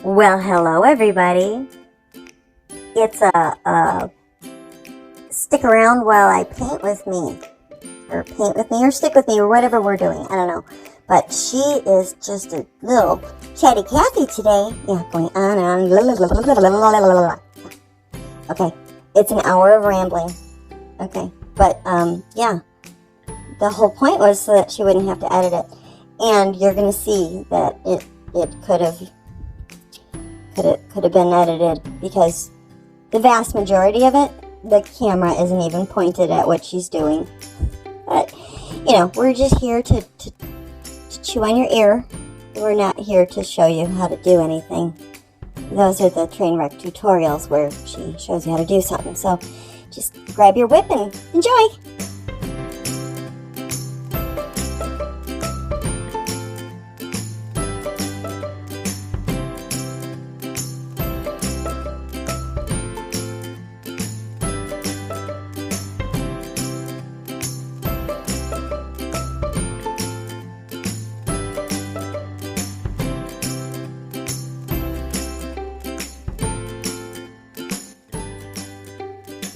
Well, hello everybody. It's a stick around while I paint with me, or paint with me, or stick with me, or whatever we're doing. I don't know. But she is just a little chatty Cathy today. Yeah, going on and on. Okay, it's an hour of rambling. Okay, but yeah, the whole point was so that she wouldn't have to edit it, and you're gonna see that it could have been edited, because the vast majority of it, the camera isn't even pointed at what she's doing. But, you know, we're just here to chew on your ear. We're not here to show you how to do anything. Those are the train wreck tutorials where she shows you how to do something. So just grab your whip and enjoy.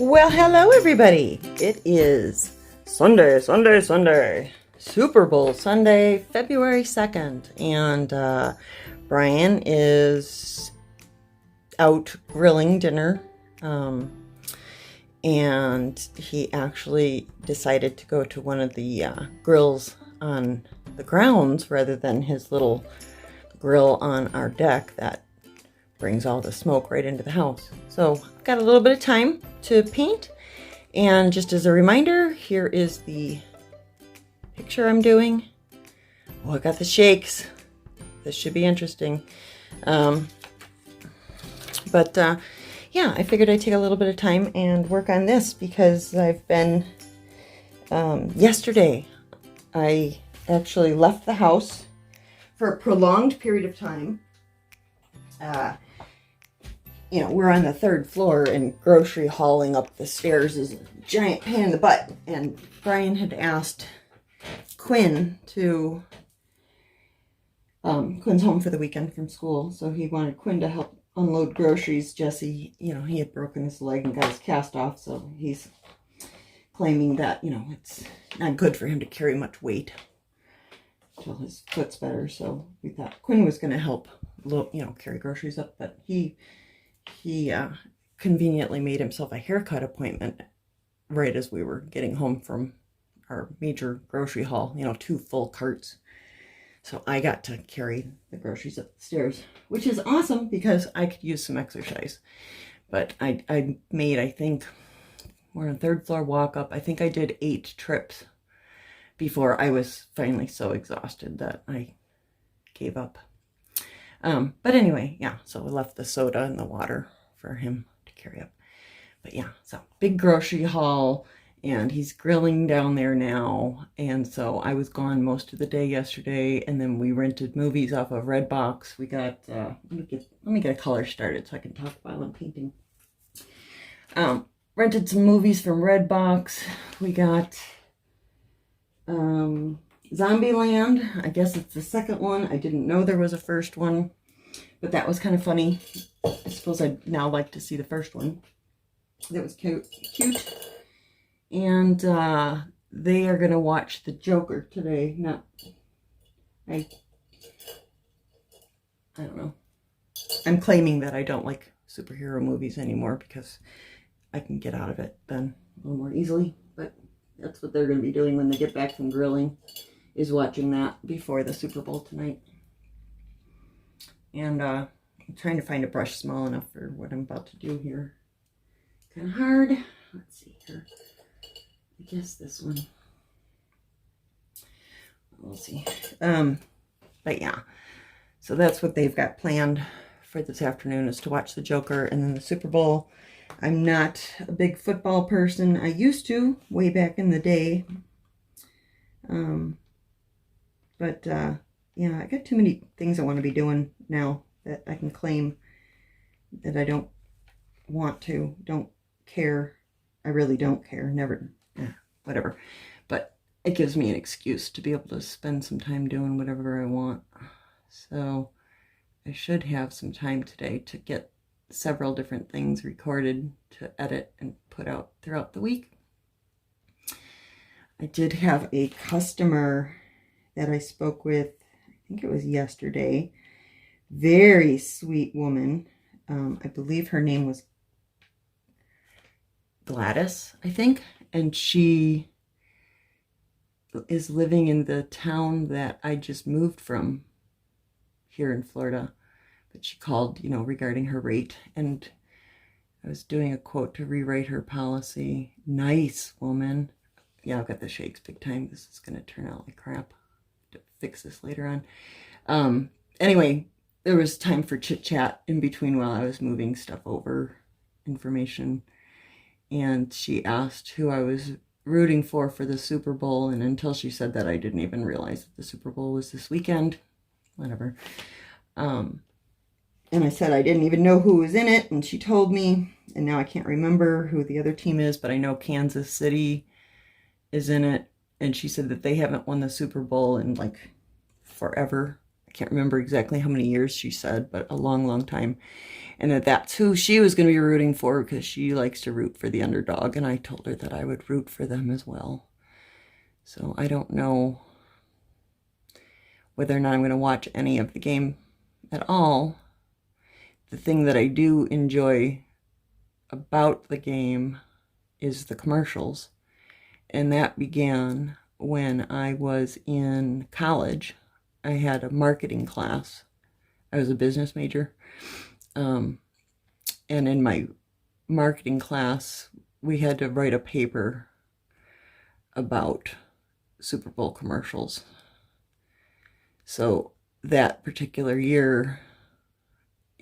Well, hello everybody. It is Sunday, Super Bowl Sunday, February 2nd, and Brian is out grilling dinner, and he actually decided to go to one of the grills on the grounds rather than his little grill on our deck that brings all the smoke right into the house. So I've got a little bit of time to paint, and just as a reminder, here is the picture I'm doing. Oh, I got the shakes. This should be interesting. Yeah, I figured I'd take a little bit of time and work on this because I've been, yesterday I actually left the house for a prolonged period of time. You know, we're on the 3rd floor, and grocery hauling up the stairs is a giant pain in the butt. And Brian had asked Quinn to, Quinn's home for the weekend from school, so he wanted Quinn to help unload groceries. Jesse, you know, he had broken his leg and got his cast off, so he's claiming that, you know, it's not good for him to carry much weight until his foot's better. So we thought Quinn was going to help, you know, carry groceries up, but he conveniently made himself a haircut appointment right as we were getting home from our major grocery haul, you know, 2 full carts. So I got to carry the groceries up the stairs, which is awesome because I could use some exercise. But I made, I think, we're on 3rd floor walk up. I think I did 8 trips before I was finally so exhausted that I gave up. But anyway, yeah, so I left the soda and the water for him to carry up. But yeah, so big grocery haul, and he's grilling down there now. And so I was gone most of the day yesterday, and then we rented movies off of Redbox. We got, let me get a color started so I can talk while I'm painting. Rented some movies from Redbox. We got, Zombieland. I guess it's the 2nd one. I didn't know there was a 1st one, but that was kind of funny. I suppose I'd now like to see the 1st one. That was cute. And they are going to watch The Joker today. I don't know. I'm claiming that I don't like superhero movies anymore because I can get out of it then a little more easily. But that's what they're going to be doing when they get back from grilling, is watching that before the Super Bowl tonight. And I'm trying to find a brush small enough for what I'm about to do here. Kind of hard. Let's see here. I guess this one. We'll see. But yeah, so that's what they've got planned for this afternoon, is to watch The Joker and then the Super Bowl. I'm not a big football person. I used to, way back in the day. Yeah, I got too many things I want to be doing now that I can claim that I don't want to, don't care. I really don't care. Never, whatever. But it gives me an excuse to be able to spend some time doing whatever I want. So I should have some time today to get several different things recorded to edit and put out throughout the week. I did have a customer that I spoke with, I think it was yesterday. Very sweet woman. I believe her name was Gladys, I think. And she is living in the town that I just moved from here in Florida. But she called, regarding her rate. And I was doing a quote to rewrite her policy. Nice woman. Yeah, I've got the shakes big time. This is going to turn out like crap. To fix this later on. Anyway, there was time for chit chat in between while I was moving stuff over, information. And she asked who I was rooting for the Super Bowl. And until she said that, I didn't even realize that the Super Bowl was this weekend. Whatever. And I said I didn't even know who was in it. And she told me. And now I can't remember who the other team is. But I know Kansas City is in it. And she said that they haven't won the Super Bowl in like forever. I can't remember exactly how many years she said, but a long, long time. And that's who she was going to be rooting for because she likes to root for the underdog. And I told her that I would root for them as well. So I don't know whether or not I'm going to watch any of the game at all. The thing that I do enjoy about the game is the commercials. And that began when I was in college. I had a marketing class. I was a business major. And in my marketing class, we had to write a paper about Super Bowl commercials. So that particular year,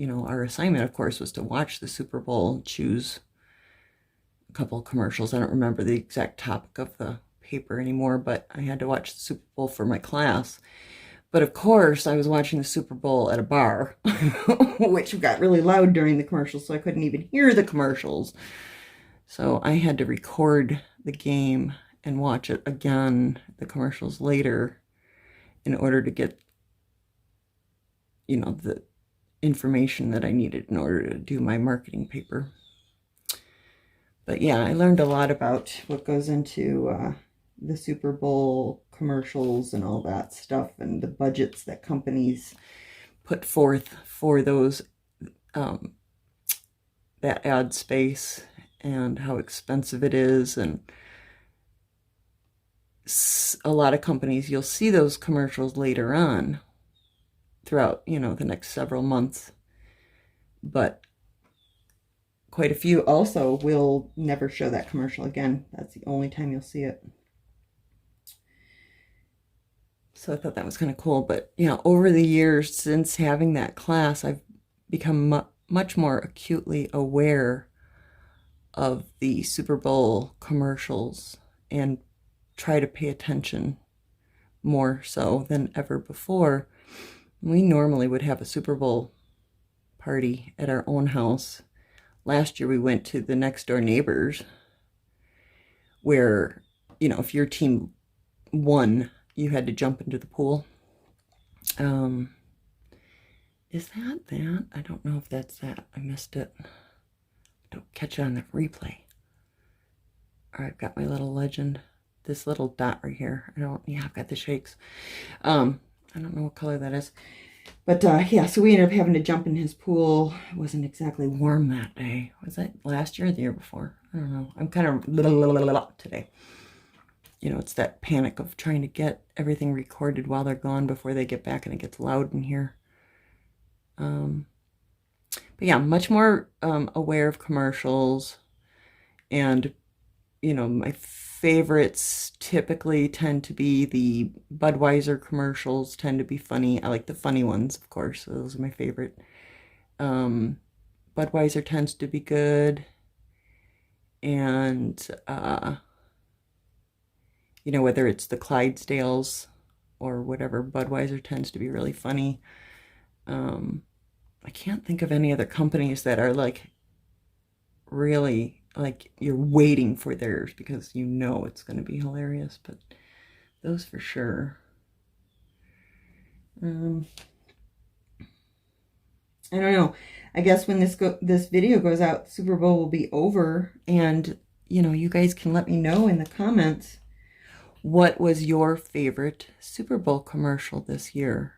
our assignment, of course, was to watch the Super Bowl, choose a couple of commercials. I don't remember the exact topic of the paper anymore, but I had to watch the Super Bowl for my class. But of course, I was watching the Super Bowl at a bar, which got really loud during the commercials, so I couldn't even hear the commercials. So I had to record the game and watch it again, the commercials later, in order to get, the information that I needed in order to do my marketing paper. But yeah, I learned a lot about what goes into the Super Bowl commercials and all that stuff, and the budgets that companies put forth for those that ad space, and how expensive it is. And a lot of companies, you'll see those commercials later on throughout the next several months, but quite a few also will never show that commercial again. That's the only time you'll see it. So I thought that was kind of cool. But, over the years since having that class, I've become much more acutely aware of the Super Bowl commercials and try to pay attention more so than ever before. We normally would have a Super Bowl party at our own house. Last year we went to the next door neighbors where, if your team won, you had to jump into the pool. Is that? I don't know if that's that. I missed it. Don't catch it on the replay. All right, I've got my little legend. This little dot right here. I've got the shakes. I don't know what color that is. But yeah, so we ended up having to jump in his pool. It wasn't exactly warm that day. Was that last year or the year before? I don't know. I'm kind of today. It's that panic of trying to get everything recorded while they're gone before they get back, and it gets loud in here. But yeah, much more aware of commercials. And, my favorites typically tend to be the Budweiser commercials, tend to be funny. I like the funny ones, of course. So those are my favorite. Budweiser tends to be good. And, whether it's the Clydesdales or whatever, Budweiser tends to be really funny. I can't think of any other companies that are like really like you're waiting for theirs because it's going to be hilarious, but those for sure. I don't know. I guess when this video goes out, the Super Bowl will be over, and you know, you guys can let me know in the comments what was your favorite Super Bowl commercial this year,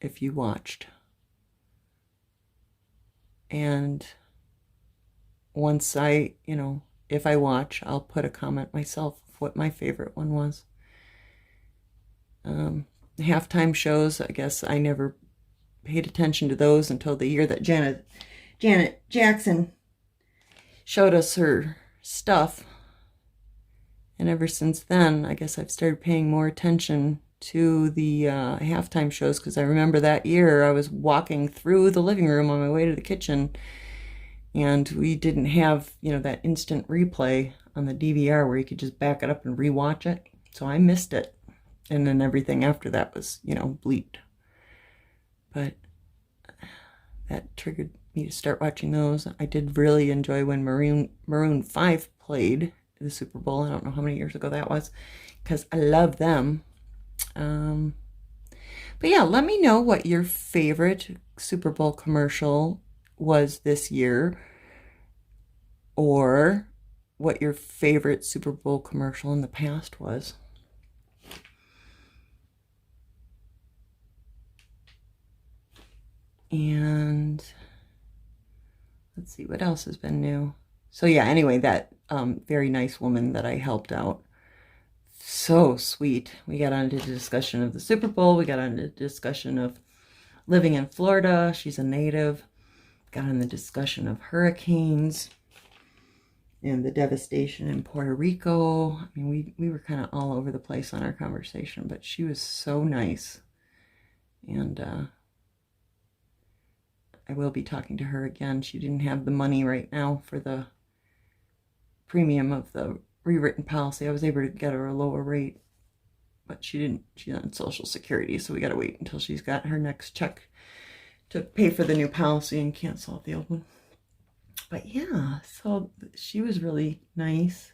if you watched. And once I, you know, if I watch, I'll put a comment myself of what my favorite one was. Halftime shows, I guess I never paid attention to those until the year that Janet Jackson showed us her stuff. And ever since then, I guess I've started paying more attention to the halftime shows, because I remember that year I was walking through the living room on my way to the kitchen, and we didn't have, you know, that instant replay on the DVR where you could just back it up and rewatch it. So I missed it. And then everything after that was, you know, bleeped. But that triggered me to start watching those. I did really enjoy when Maroon 5 played the Super Bowl. I don't know how many years ago that was, because I love them. But yeah, let me know what your favorite Super Bowl commercial was this year, or what your favorite Super Bowl commercial in the past was. And let's see what else has been new. So yeah, anyway, that very nice woman that I helped out, so sweet. We got onto the discussion of the Super Bowl. We got onto the discussion of living in Florida. She's a native. Got on the discussion of hurricanes and the devastation in Puerto Rico. I mean, we were kind of all over the place on our conversation, but she was so nice. And I will be talking to her again. She didn't have the money right now for the premium of the rewritten policy. I was able to get her a lower rate, but she didn't. She's on Social Security, so we got to wait until she's got her next check to pay for the new policy and cancel out the old one. But yeah, so she was really nice.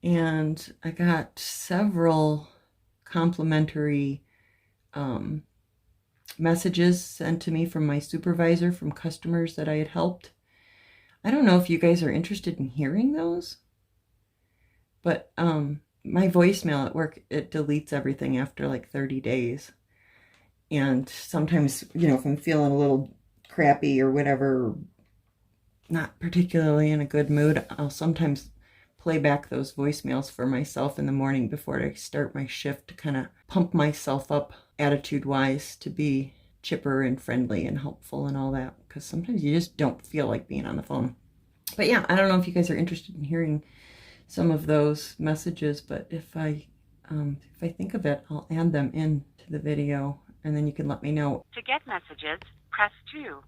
And I got several complimentary messages sent to me from my supervisor from customers that I had helped. I don't know if you guys are interested in hearing those, but my voicemail at work, it deletes everything after like 30 days. And sometimes, you know, if I'm feeling a little crappy or whatever, not particularly in a good mood, I'll sometimes play back those voicemails for myself in the morning before I start my shift to kind of pump myself up attitude-wise to be chipper and friendly and helpful and all that, because sometimes you just don't feel like being on the phone. But yeah, I don't know if you guys are interested in hearing some of those messages, but if I think of it, I'll add them into the video, and then you can let me know. To get messages, press 2.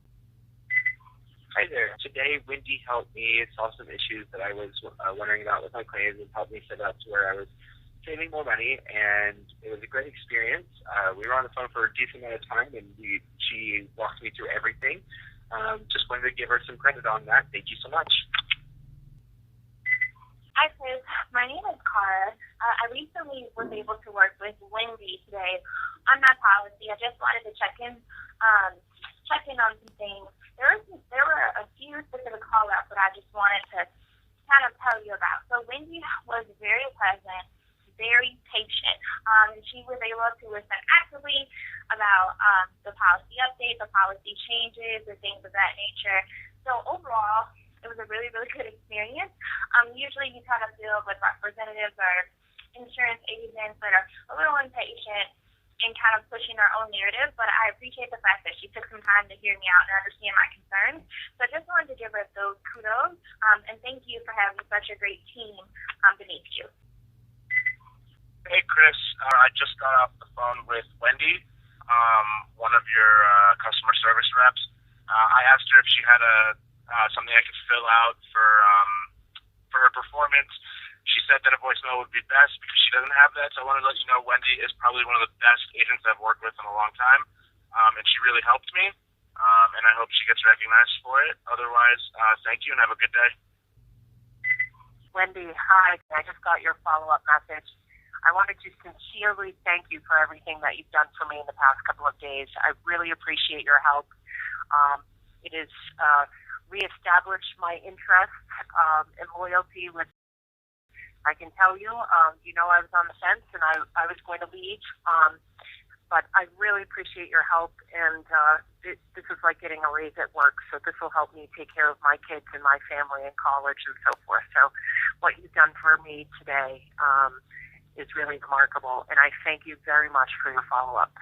Hi there. Today, Wendy helped me solve some issues that I was wondering about with my claims and helped me set up to where I was saving more money, and it was a great experience. We were on the phone for a decent amount of time, and she walked me through everything. Just wanted to give her some credit on that. Thank you so much. Hi, Chris. My name is Cara. I recently was able to work with Wendy today on my policy. I just wanted to check in on some things. There were a few specific call-outs that I just wanted to kind of tell you about. So Wendy was very pleasant, very patient. She was able to listen actively about the policy updates, the policy changes, and things of that nature. So overall, it was a really, really good experience. Usually you kind of deal with representatives or insurance agents that are a little impatient and kind of pushing their own narrative, but I appreciate the fact that she took some time to hear me out and understand my concerns. So I just wanted to give her those kudos, and thank you for having such a great team beneath you. Hey, Chris. I just got off the phone with Wendy, one of your customer service reps. I asked her if she had something I could fill out for her performance. She said that a voicemail would be best because she doesn't have that. So I wanted to let you know Wendy is probably one of the best agents I've worked with in a long time, and she really helped me, and I hope she gets recognized for it. Otherwise, thank you and have a good day. Wendy, hi. I just got your follow-up message. I wanted to sincerely thank you for everything that you've done for me in the past couple of days. I really appreciate your help. It has reestablished my interest and loyalty with. I can tell you, I was on the fence and I was going to leave, but I really appreciate your help, and this is like getting a raise at work, so this will help me take care of my kids and my family in college and so forth. So what you've done for me today is really remarkable, and I thank you very much for your follow-up.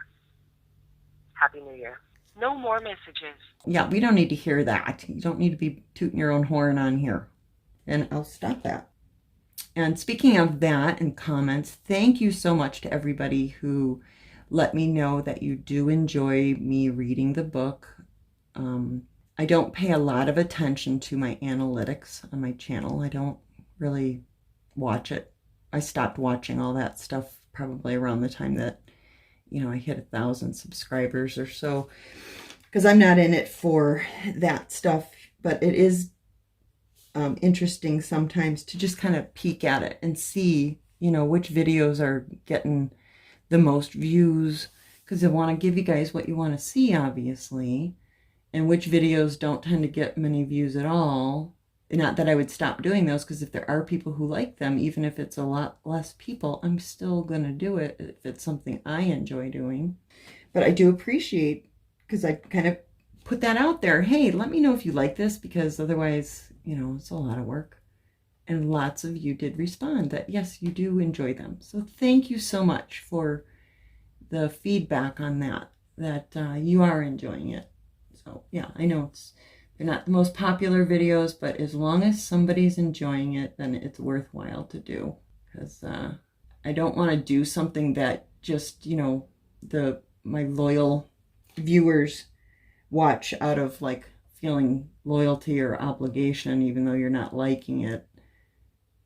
Happy New Year. No more messages. Yeah, we don't need to hear that. You don't need to be tooting your own horn on here. And I'll stop that. And speaking of that and comments, thank you so much to everybody who let me know that you do enjoy me reading the book. I don't pay a lot of attention to my analytics on my channel. I don't really watch it. I stopped watching all that stuff probably around the time that, I hit 1,000 subscribers or so, because I'm not in it for that stuff. But it is interesting sometimes to just kind of peek at it and see, which videos are getting the most views, because I want to give you guys what you want to see, obviously, and which videos don't tend to get many views at all. Not that I would stop doing those, because if there are people who like them, even if it's a lot less people, I'm still going to do it if it's something I enjoy doing. But I do appreciate, because I kind of put that out there. Hey, let me know if you like this, because otherwise, it's a lot of work. And lots of you did respond that, yes, you do enjoy them. So thank you so much for the feedback on that you are enjoying it. So yeah, I know they're not the most popular videos, but as long as somebody's enjoying it, then it's worthwhile to do. Because I don't want to do something that just, my loyal viewers watch out of like feeling loyalty or obligation, even though you're not liking it.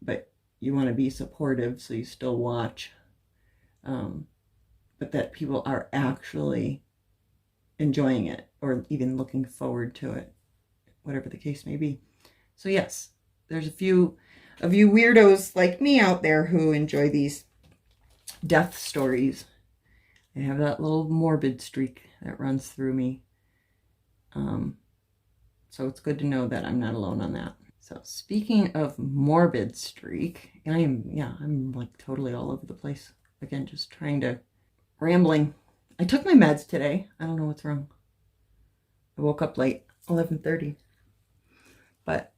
But you want to be supportive, so you still watch. But that people are actually enjoying it or even looking forward to it, whatever the case may be. So yes, there's a few of you weirdos like me out there who enjoy these death stories. I have that little morbid streak that runs through me. So it's good to know that I'm not alone on that. So speaking of morbid streak, I'm like totally all over the place. Again, just rambling. I took my meds today. I don't know what's wrong. I woke up late, 11:30. But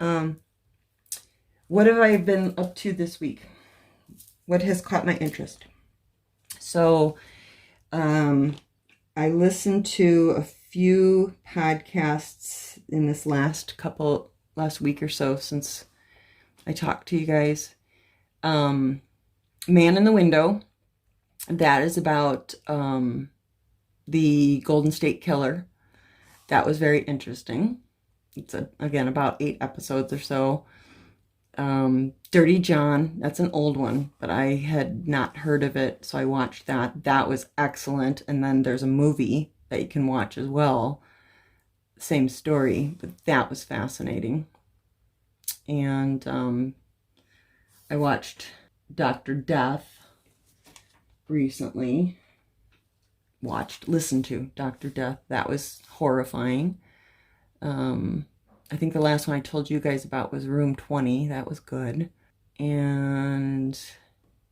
what have I been up to this week? What has caught my interest? So I listened to a few podcasts in this last week or so since I talked to you guys. Man in the Window, that is about the Golden State Killer. That was very interesting. It's again about 8 episodes or so. Dirty John, that's an old one, but I had not heard of it, so I watched that. That was excellent. And then there's a movie that you can watch as well. Same story, but that was fascinating. And I watched Dr. Death recently. Listened to Dr. Death. That was horrifying. I think the last one I told you guys about was Room 20. That was good. And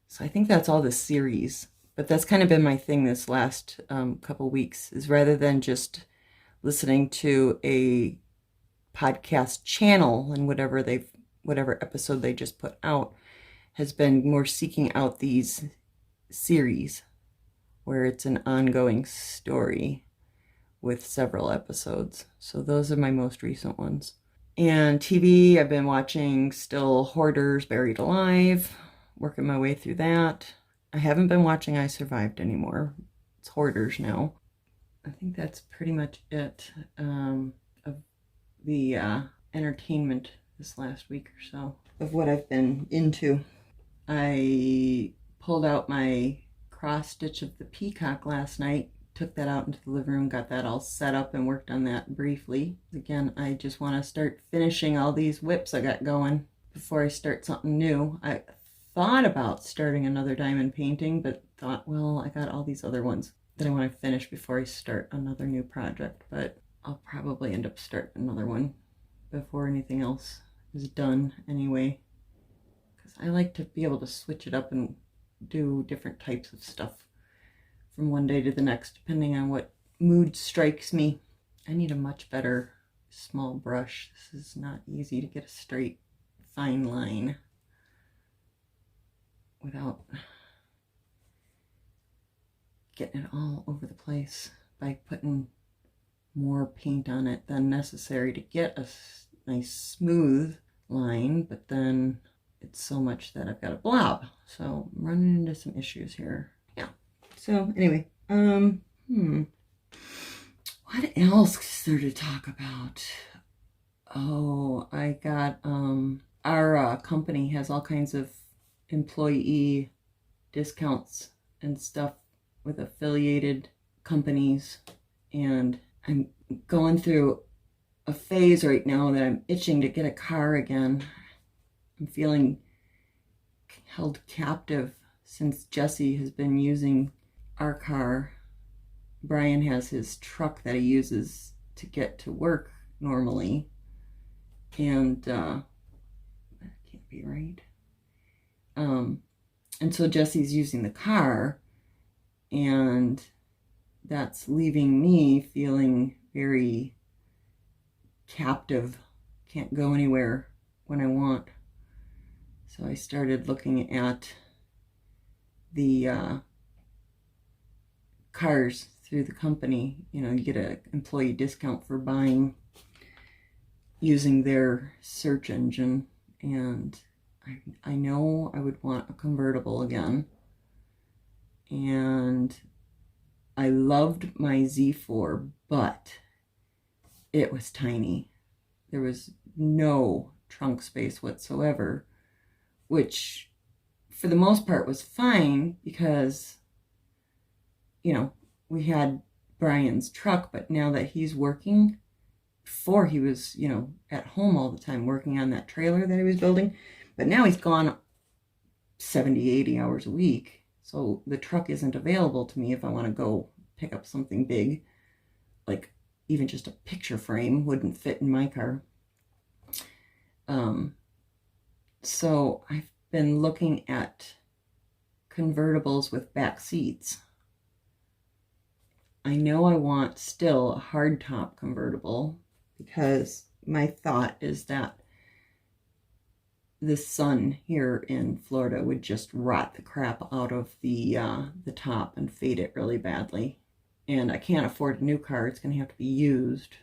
so I think that's all the series. But that's kind of been my thing this last couple weeks, is rather than just listening to a podcast channel and whatever episode they just put out, has been more seeking out these series where it's an ongoing story with several episodes. So those are my most recent ones. And TV, I've been watching still Hoarders Buried Alive, working my way through that. I haven't been watching I Survived anymore. It's Hoarders now. I think that's pretty much it of the entertainment this last week or so of what I've been into. I pulled out my cross stitch of the peacock last night, took that out into the living room, got that all set up and worked on that briefly. Again, I just want to start finishing all these whips I got going before I start something new. I thought about starting another diamond painting, but thought, well, I got all these other ones that I want to finish before I start another new project. But I'll probably end up starting another one before anything else is done anyway. Because I like to be able to switch it up and do different types of stuff from one day to the next, depending on what mood strikes me. I need a much better small brush. This is not easy to get a straight, fine line without getting it all over the place by putting more paint on it than necessary to get a nice smooth line, but then it's so much that I've got a blob. So I'm running into some issues here. Yeah. So anyway, what else is there to talk about? Oh, I got, our company has all kinds of employee discounts and stuff with affiliated companies, and I'm going through a phase right now that I'm itching to get a car again. I'm feeling held captive since Jesse has been using our car. Brian has his truck that he uses to get to work normally, and that can't be right. And so Jesse's using the car, and that's leaving me feeling very captive. Can't go anywhere when I want. So I started looking at the cars through the company. You know, you get an employee discount for buying using their search engine, and I know I would want a convertible again. And I loved my Z4, but it was tiny. There was no trunk space whatsoever, which for the most part was fine because, you know, we had Brian's truck, but now that he's working, before he was, you know, at home all the time working on that trailer that he was building, but now he's gone 70, 80 hours a week. So the truck isn't available to me if I want to go pick up something big, like even just a picture frame wouldn't fit in my car. So I've been looking at convertibles with back seats. I know I want still a hardtop convertible because my thought is that the sun here in Florida would just rot the crap out of the top and fade it really badly. And I can't afford a new car. It's going to have to be used.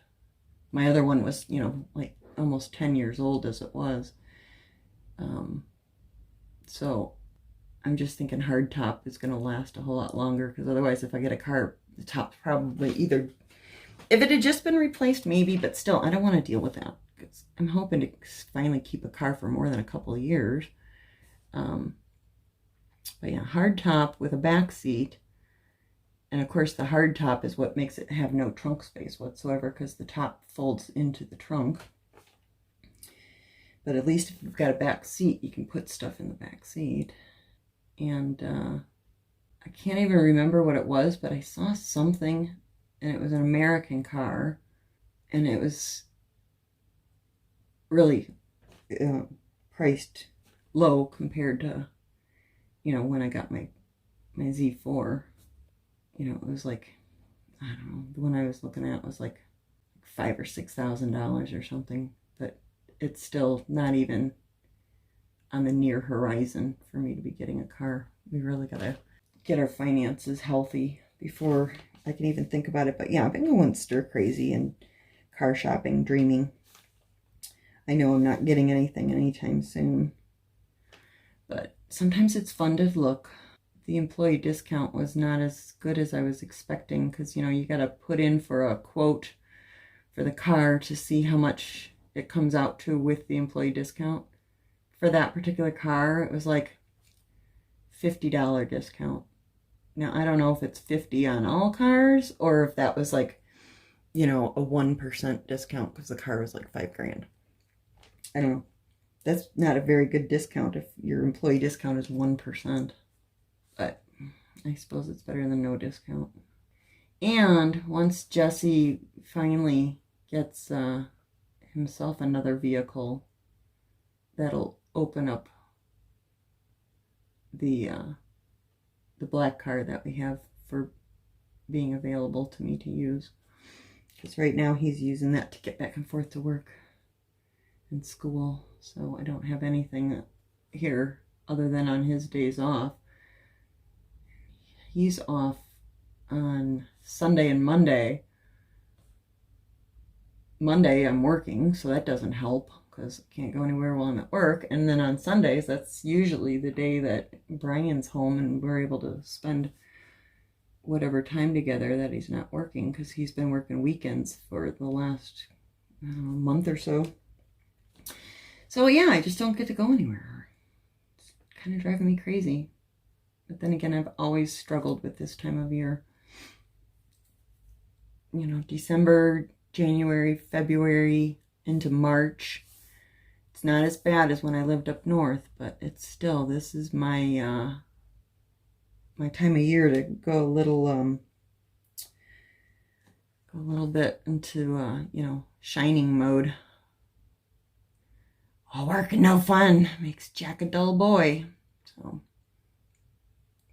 My other one was, you know, like almost 10 years old as it was. So I'm just thinking hardtop is going to last a whole lot longer, because otherwise if I get a car, the top's probably either, if it had just been replaced maybe, but still I don't want to deal with that. I'm hoping to finally keep a car for more than a couple of years. But yeah, hard top with a back seat. And of course the hard top is what makes it have no trunk space whatsoever, because the top folds into the trunk. But at least if you've got a back seat, you can put stuff in the back seat. And I can't even remember what it was, but I saw something, and it was an American car, and it was really priced low compared to, you know, when I got my Z4. You know, it was like, I don't know, the one I was looking at was like $5,000 or $6,000 or something, but it's still not even on the near horizon for me to be getting a car. We really gotta get our finances healthy before I can even think about it. But yeah, I've been going stir crazy and car shopping, dreaming. I know I'm not getting anything anytime soon, but sometimes it's fun to look. The employee discount was not as good as I was expecting, because, you know, you got to put in for a quote for the car to see how much it comes out to with the employee discount. For that particular car, it was like $50 discount. Now, I don't know if it's 50 on all cars or if that was like, you know, a 1% discount because the car was like $5,000. I don't know. That's not a very good discount if your employee discount is 1%. But I suppose it's better than no discount. And once Jesse finally gets himself another vehicle, that'll open up the black car that we have for being available to me to use. Because right now he's using that to get back and forth to work and school. So I don't have anything here other than on his days off. He's off on Sunday and Monday. Monday I'm working, so that doesn't help because I can't go anywhere while I'm at work. And then on Sundays, that's usually the day that Brian's home and we're able to spend whatever time together that he's not working, because he's been working weekends for the last month or so. So yeah, I just don't get to go anywhere. It's kind of driving me crazy. But then again, I've always struggled with this time of year. You know, December, January, February, into March. It's not as bad as when I lived up north, but it's still, this is my my time of year to go a little bit into you know, shining mode. All work and no fun makes Jack a dull boy. So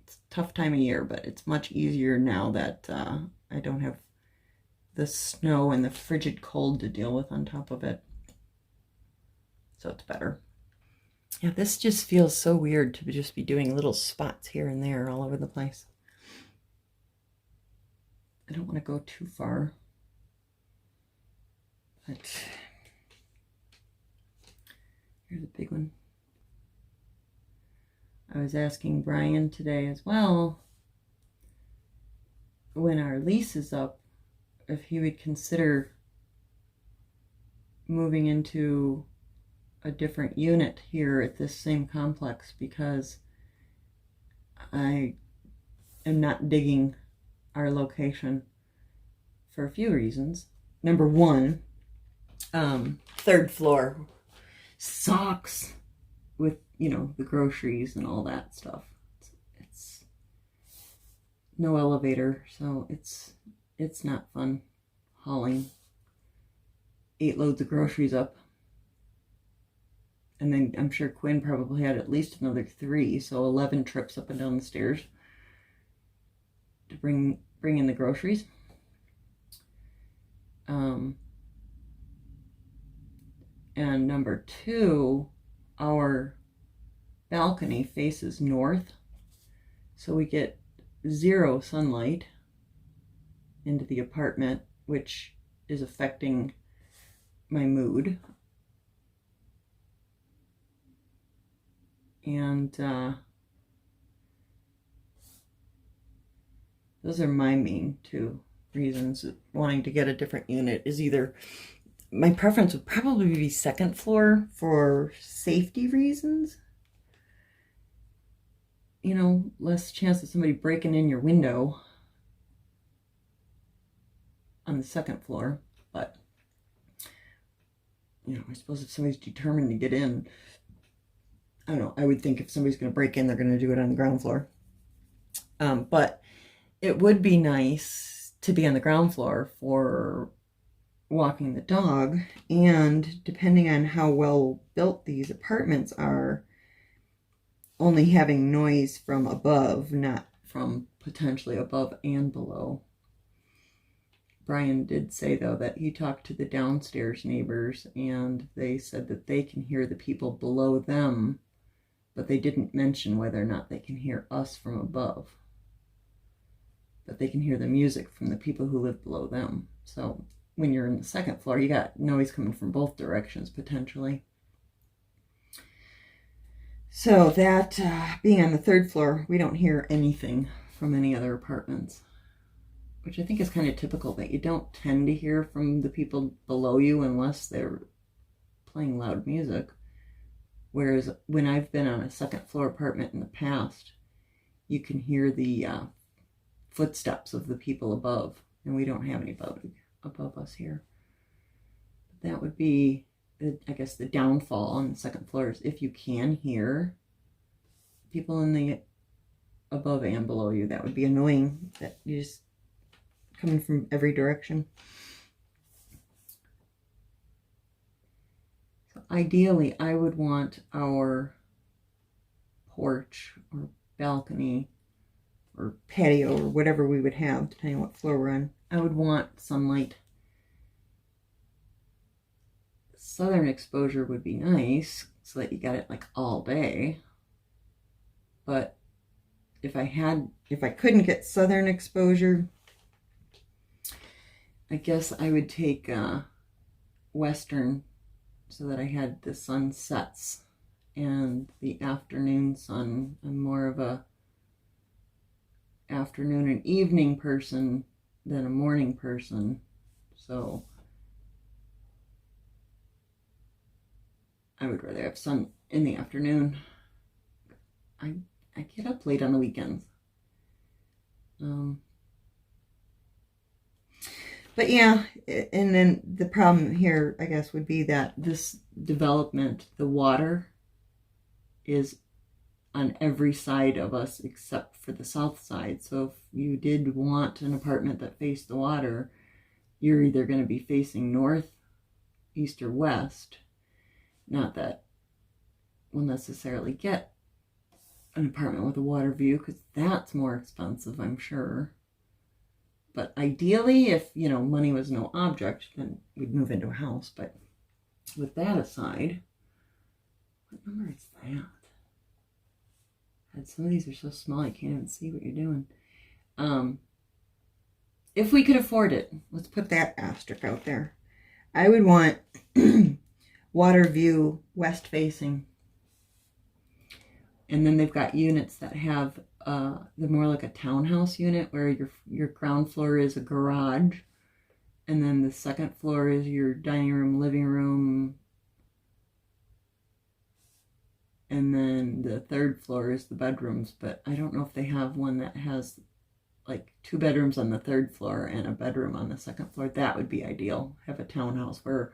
it's a tough time of year, but it's much easier now that I don't have the snow and the frigid cold to deal with on top of it. So it's better. Yeah, this just feels so weird to just be doing little spots here and there all over the place. I don't want to go too far. But here's a big one. I was asking Brian today as well, when our lease is up, if he would consider moving into a different unit here at this same complex, because I am not digging our location for a few reasons. Number one, third floor sucks with, you know, the groceries and all that stuff. It's no elevator, so it's not fun hauling 8 loads of groceries up. And then I'm sure Quinn probably had at least another 3, so 11 trips up and down the stairs to bring in the groceries. And number 2, our balcony faces north, so we get 0 sunlight into the apartment, which is affecting my mood. And those are my main 2 reasons. Wanting to get a different unit is either, my preference would probably be second floor for safety reasons. You know, less chance of somebody breaking in your window on the second floor. But, you know, I suppose if somebody's determined to get in, I don't know, I would think if somebody's going to break in, they're going to do it on the ground floor. But it would be nice to be on the ground floor for walking the dog, and depending on how well built these apartments are, only having noise from above, not from potentially above and below. Brian did say, though, that he talked to the downstairs neighbors and they said that they can hear the people below them, but they didn't mention whether or not they can hear us from above. But they can hear the music from the people who live below them. So when you're in the second floor, you got noise coming from both directions, potentially. So that, being on the third floor, we don't hear anything from any other apartments, which I think is kind of typical, that you don't tend to hear from the people below you unless they're playing loud music. Whereas when I've been on a second floor apartment in the past, you can hear the footsteps of the people above, and we don't have anybody above us here. That would be I guess the downfall on the second floor is if you can hear people in the above and below you. That would be annoying, that you just coming from every direction. So ideally, I would want our porch or balcony or patio or whatever we would have, depending on what floor we're on. I would want sunlight. Southern exposure would be nice so that you got it like all day. But if I couldn't get southern exposure, I guess I would take western so that I had the sunsets and the afternoon sun. I'm more of a afternoon and evening person than a morning person, so I would rather have sun in the afternoon. I get up late on the weekends. But yeah, and then the problem here, I guess, would be that this development, the water is on every side of us except for the south side. So if you did want an apartment that faced the water, you're either going to be facing north, east, or west. Not that we'll necessarily get an apartment with a water view, because that's more expensive, I'm sure. But ideally, if, you know, money was no object, then we'd move into a house. But with that aside, what number is that? God, some of these are so small, you can't even see what you're doing. If we could afford it, let's put that asterisk out there. I would want water view west facing. And then they've got units that have, they're more like a townhouse unit where your ground floor is a garage. And then the second floor is your dining room, living room. And then the third floor is the bedrooms. But I don't know if they have one that has like 2 bedrooms on the third floor and a bedroom on the second floor. That would be ideal. Have a townhouse where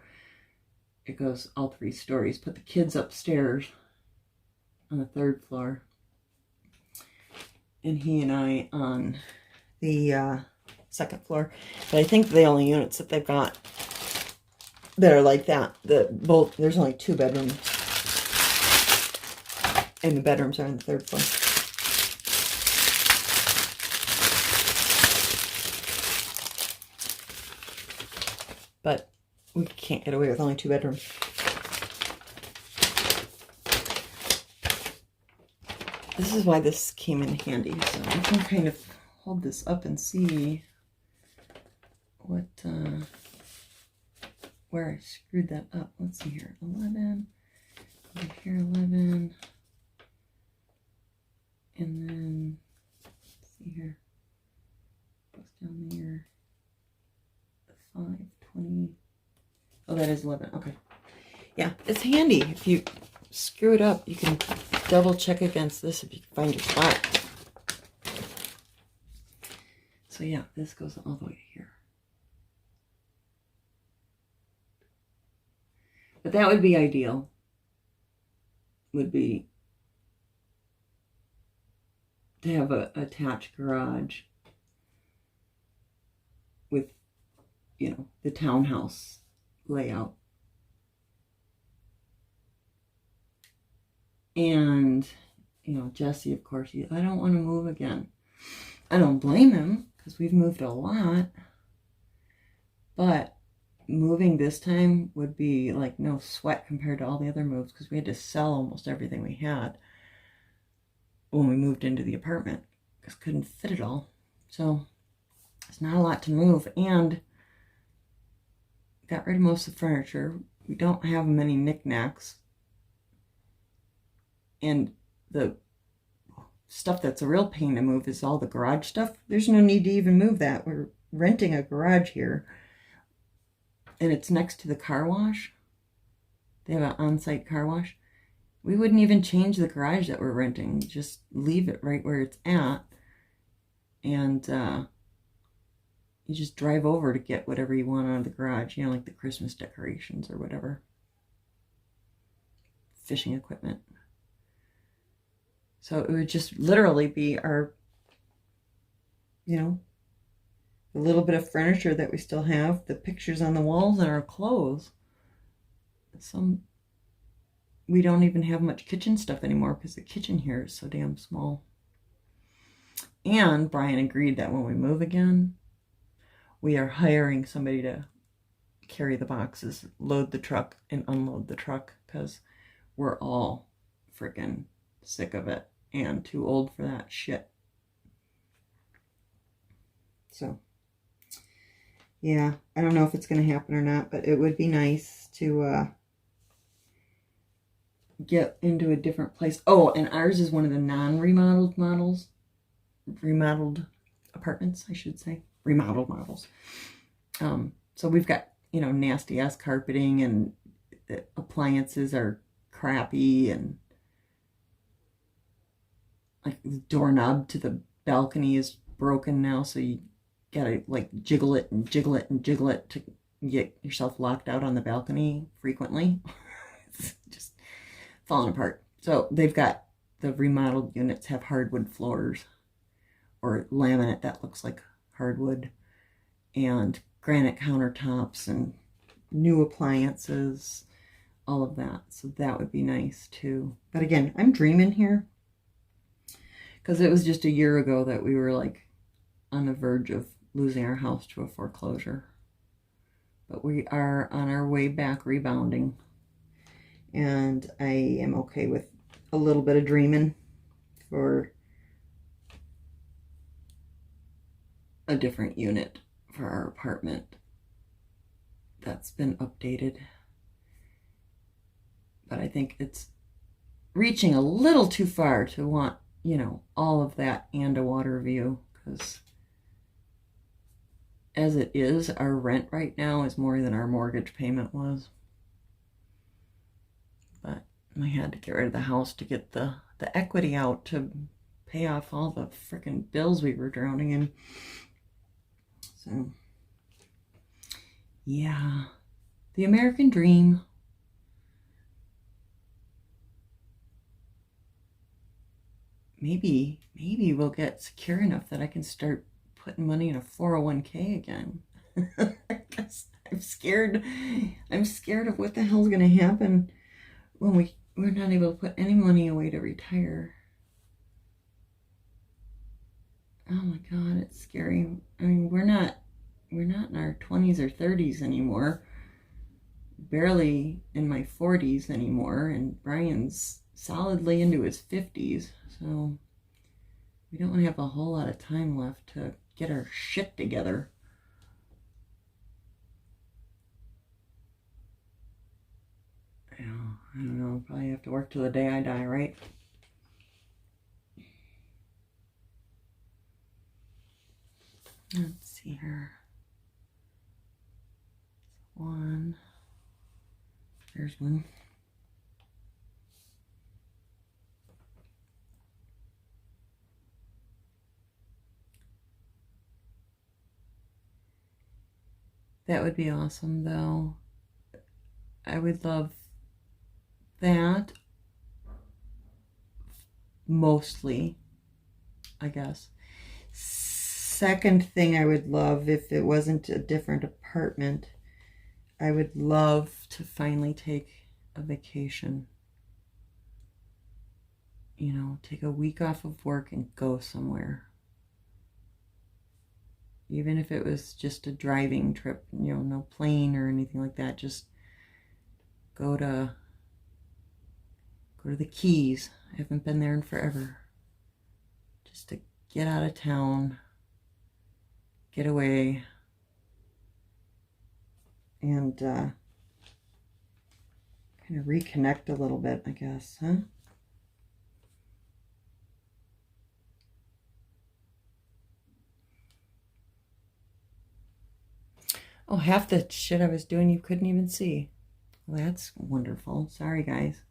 it goes all 3 stories. Put the kids upstairs on the third floor, and he and I on the second floor. But I think the only units that they've got that are like that, there's only 2 bedrooms, and the bedrooms are on the third floor. But we can't get away with only 2 bedrooms. This is why this came in handy, so I can kind of hold this up and see what, where I screwed that up. Let's see here, 11, over here 11, and then, let's see here, goes down there, 5, 20, oh, that is 11, okay. Yeah, it's handy. If you screw it up, you can double check against this if you can find your spot. So yeah, this goes all the way to here. But that would be ideal. Would be to have a attached garage with, you know, the townhouse layout. And, you know, Jesse, of course, I don't want to move again. I don't blame him, because we've moved a lot. But moving this time would be like no sweat compared to all the other moves, because we had to sell almost everything we had when we moved into the apartment, because couldn't fit it all. So it's not a lot to move, and got rid of most of the furniture. We don't have many knickknacks. And the stuff that's a real pain to move is all the garage stuff. There's no need to even move that. We're renting a garage here, and it's next to the car wash. They have an on-site car wash. We wouldn't even change the garage that we're renting. Just leave it right where it's at. And you just drive over to get whatever you want out of the garage. You know, like the Christmas decorations or whatever. fishing equipment. So it would just literally be our, you know, the little bit of furniture that we still have, the pictures on the walls, and our clothes. We don't even have much kitchen stuff anymore because the kitchen here is so damn small. And Brian agreed that when we move again, we are hiring somebody to carry the boxes, load the truck, and unload the truck, because we're all freaking sick of it and too old for that shit. So, yeah, I don't know if it's going to happen or not, but it would be nice to get into a different place. Oh, and ours is one of the non-remodeled models. Remodeled apartments, I should say. Remodeled models. So we've got, you know, nasty ass carpeting, and the appliances are crappy, and like the doorknob to the balcony is broken now, so you gotta like jiggle it and jiggle it and jiggle it to get yourself locked out on the balcony frequently. It's just falling apart. So they've got the remodeled units have hardwood floors, or laminate that looks like hardwood, and granite countertops and new appliances, all of that. So that would be nice too. But again, I'm dreaming here, because it was just a year ago that we were like on the verge of losing our house to a foreclosure. But we are on our way back, rebounding. And I am okay with a little bit of dreaming for a different unit for our apartment that's been updated. But I think it's reaching a little too far to want, you know, all of that and a water view, because as it is, our rent right now is more than our mortgage payment was. But I had to get rid of the house to get the equity out to pay off all the freaking bills we were drowning in. So, yeah, the American dream. Maybe we'll get secure enough that I can start putting money in a 401k again. I guess I'm scared of what the hell's gonna happen when we're not able to put any money away to retire. Oh my God, it's scary. I mean, we're not in our 20s or 30s anymore. Barely in my 40s anymore, and Brian's solidly into his 50s. So we don't have a whole lot of time left to get our shit together. I don't know, probably have to work till the day I die, right? Let's see here. One. There's one. That would be awesome, though. I would love that. Mostly, I guess. Second thing I would love, if it wasn't a different apartment, I would love to finally take a vacation. You know, take a week off of work and go somewhere. Even if it was just a driving trip, you know, no plane or anything like that. Just go to the Keys. I haven't been there in forever. Just to get out of town, get away, and kind of reconnect a little bit, I guess, huh? Oh, half the shit I was doing you couldn't even see. Well, that's wonderful. Sorry, guys.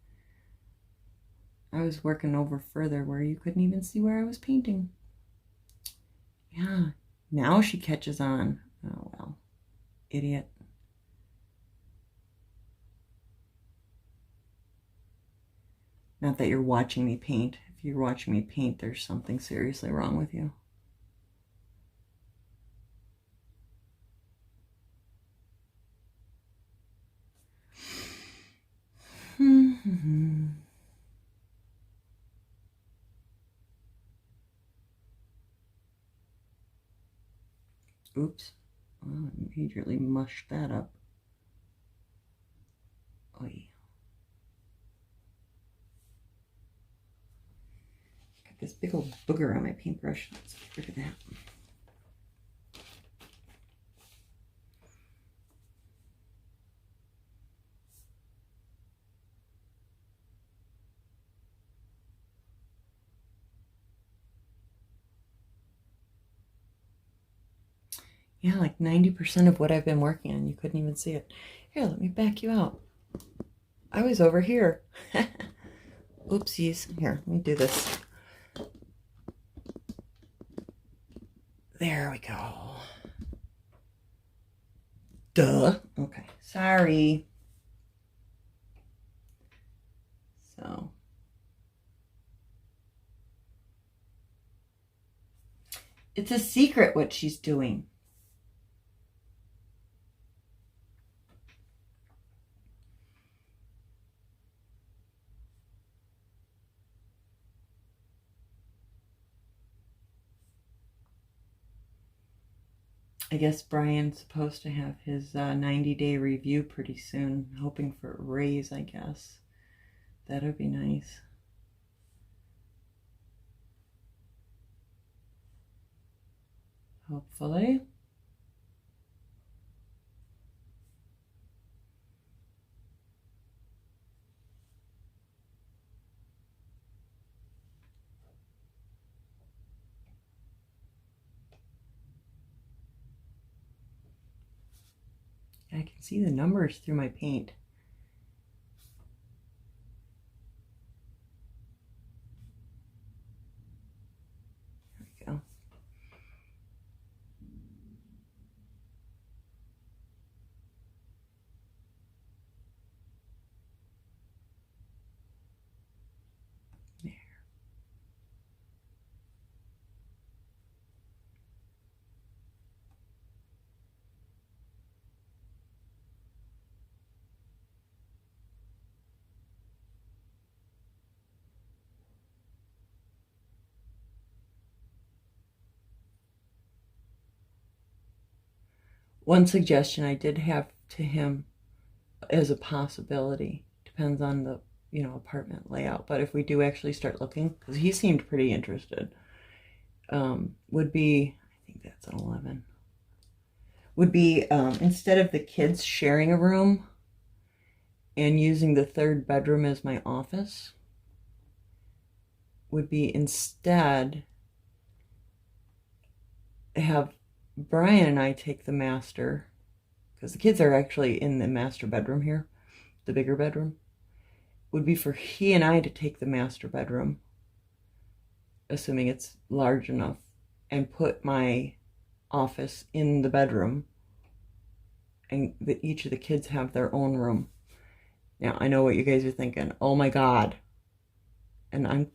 I was working over further where you couldn't even see where I was painting. Yeah, now she catches on. Oh, well. Idiot. Not that you're watching me paint. If you're watching me paint, there's something seriously wrong with you. Oops. Oh, I immediately mushed that up. Oy. Got this big old booger on my paintbrush. Let's get rid of that. Yeah, like 90% of what I've been working on, you couldn't even see it. Here, let me back you out. I was over here. Oopsies. Here, let me do this. There we go. Duh. Okay, sorry. So. It's a secret what she's doing. I guess Brian's supposed to have his 90-day review pretty soon. Hoping for a raise, I guess. That would be nice. Hopefully. I can see the numbers through my paint. There we go. There. One suggestion I did have to him as a possibility, depends on the, apartment layout, but if we do actually start looking, because he seemed pretty interested, would be, I think that's an 11, would be instead of the kids sharing a room and using the third bedroom as my office, would be instead have Brian and I take the master, because the kids are actually in the master bedroom here, the bigger bedroom, would be for he and I to take the master bedroom, assuming it's large enough, and put my office in the bedroom, and each of the kids have their own room. Now, I know what you guys are thinking. Oh my God. And I'm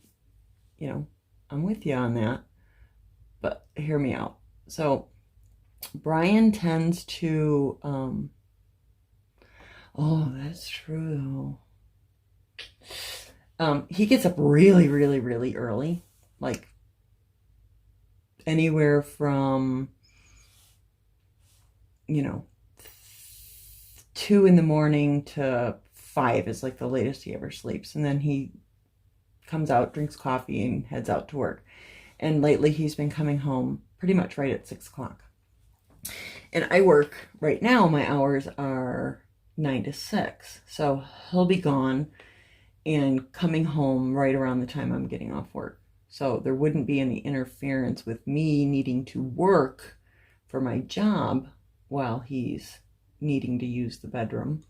with you on that, but hear me out. So Brian tends to, oh, that's true though. He gets up really, really, really early, like anywhere from, 2 in the morning to 5 is like the latest he ever sleeps. And then he comes out, drinks coffee, and heads out to work. And lately he's been coming home pretty much right at 6 o'clock. And I work right now, my hours are 9 to 6. So he'll be gone and coming home right around the time I'm getting off work. So there wouldn't be any interference with me needing to work for my job while he's needing to use the bedroom.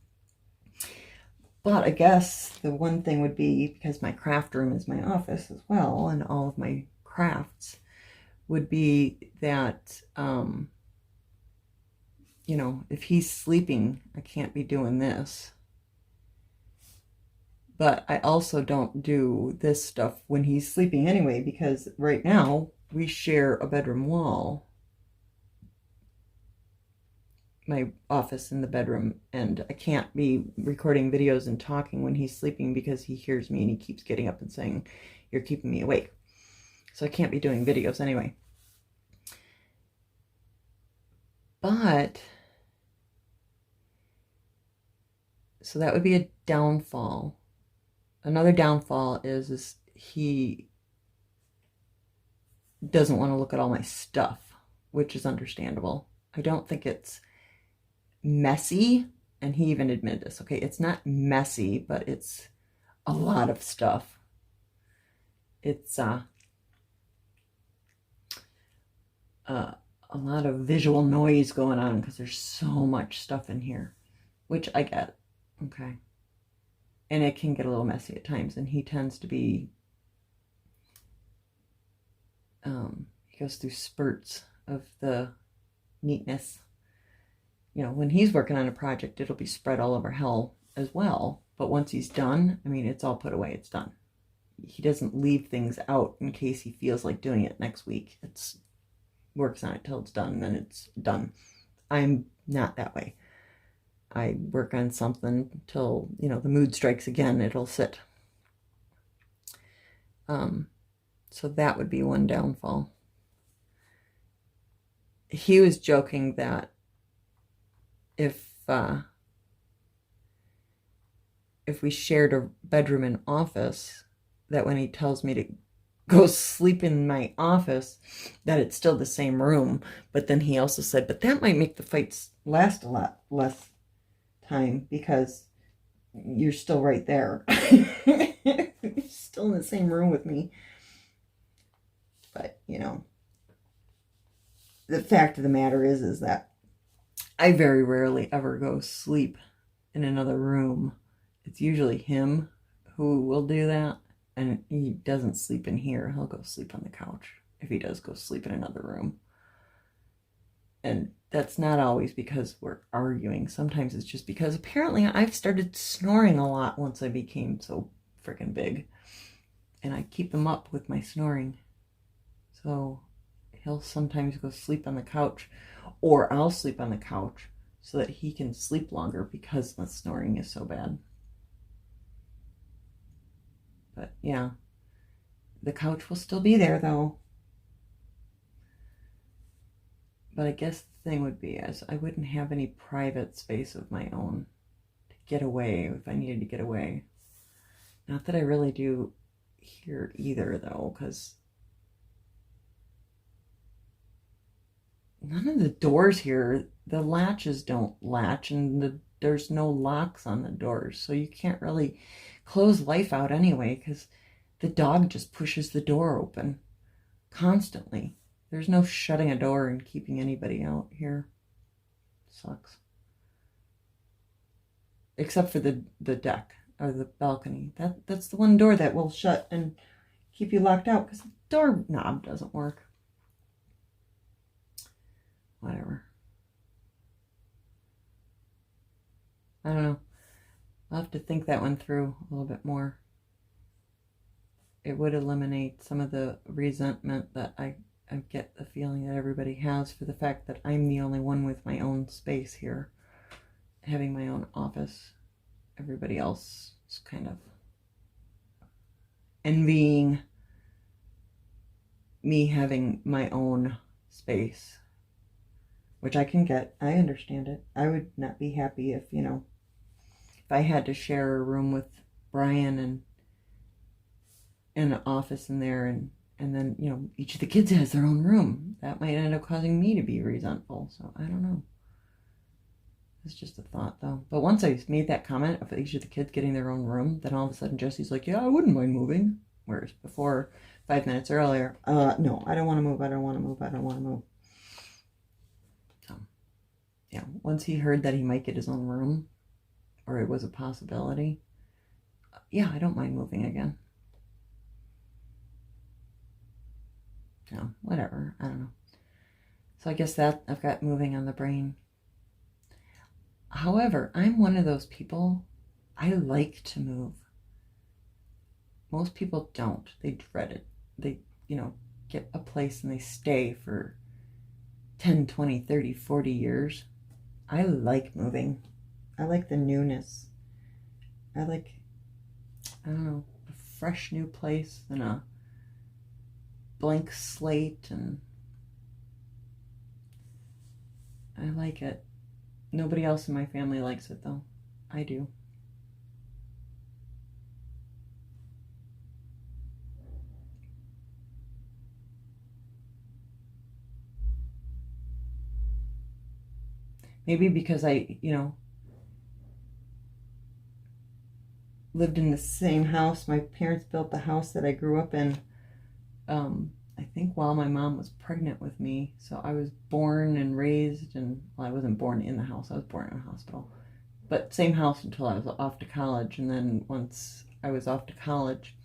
But I guess the one thing would be, because my craft room is my office as well, and all of my crafts, would be that, if he's sleeping, I can't be doing this. But I also don't do this stuff when he's sleeping anyway, because right now we share a bedroom wall. My office in the bedroom, and I can't be recording videos and talking when he's sleeping because he hears me and he keeps getting up and saying, "You're keeping me awake." So I can't be doing videos anyway. But so that would be a downfall. Another downfall is he doesn't want to look at all my stuff, which is understandable. I don't think it's messy, and he even admitted this. Okay, it's not messy, but it's a lot of stuff. It's a lot of visual noise going on because there's so much stuff in here, which I get. Okay, and it can get a little messy at times, and he tends to be he goes through spurts of the neatness. You know, when he's working on a project, it'll be spread all over hell as well. But once he's done, I mean, it's all put away. It's done. He doesn't leave things out in case he feels like doing it next week. It's works on it till it's done, and then it's done. I'm not that way. I work on something till, you know, the mood strikes again. It'll sit. So that would be one downfall. He was joking that if we shared a bedroom and office, that when he tells me to go sleep in my office, that it's still the same room. But then he also said, but that might make the fights last a lot less time because you're still right there. You're still in the same room with me. But, you know, the fact of the matter is that I very rarely ever go sleep in another room. It's usually him who will do that, and he doesn't sleep in here. He'll go sleep on the couch if he does go sleep in another room. And that's not always because we're arguing. Sometimes it's just because apparently I've started snoring a lot once I became so freaking big. And I keep him up with my snoring. So he'll sometimes go sleep on the couch, or I'll sleep on the couch so that he can sleep longer because the snoring is so bad. But yeah, the couch will still be there though. But I guess the thing would be is I wouldn't have any private space of my own to get away if I needed to get away. Not that I really do here either though, because none of the doors here, the latches don't latch, and there's no locks on the doors, so you can't really close life out anyway, because the dog just pushes the door open constantly. There's no shutting a door and keeping anybody out here. Sucks. Except for the deck or the balcony. That's the one door that will shut and keep you locked out because the door knob doesn't work. Whatever. I don't know. I'll have to think that one through a little bit more. It would eliminate some of the resentment that I get the feeling that everybody has for the fact that I'm the only one with my own space here, having my own office. Everybody else is kind of envying me having my own space, which I can get. I understand it. I would not be happy if, you know, if I had to share a room with Brian and an office in there, and then, you know, each of the kids has their own room. That might end up causing me to be resentful. So I don't know. It's just a thought though. But once I made that comment of each of the kids getting their own room, then all of a sudden Jesse's like, yeah, I wouldn't mind moving. Whereas before, 5 minutes earlier, no, I don't want to move. I don't want to move. I don't want to move. So, yeah, once he heard that he might get his own room, or it was a possibility, yeah, I don't mind moving again. So, whatever. I don't know. So I guess that I've got moving on the brain. However, I'm one of those people, I like to move. Most people don't. They dread it. They, you know, get a place and they stay for 10, 20, 30, 40 years. I like moving. I like the newness. I like, I don't know, a fresh new place than a blank slate, and I like it. Nobody else in my family likes it though. I do. Maybe because I, you know, lived in the same house. My parents built the house that I grew up in, I think while my mom was pregnant with me. So I was born and raised, and well, I wasn't born in the house. I was born in a hospital. But same house until I was off to college. And then once I was off to college,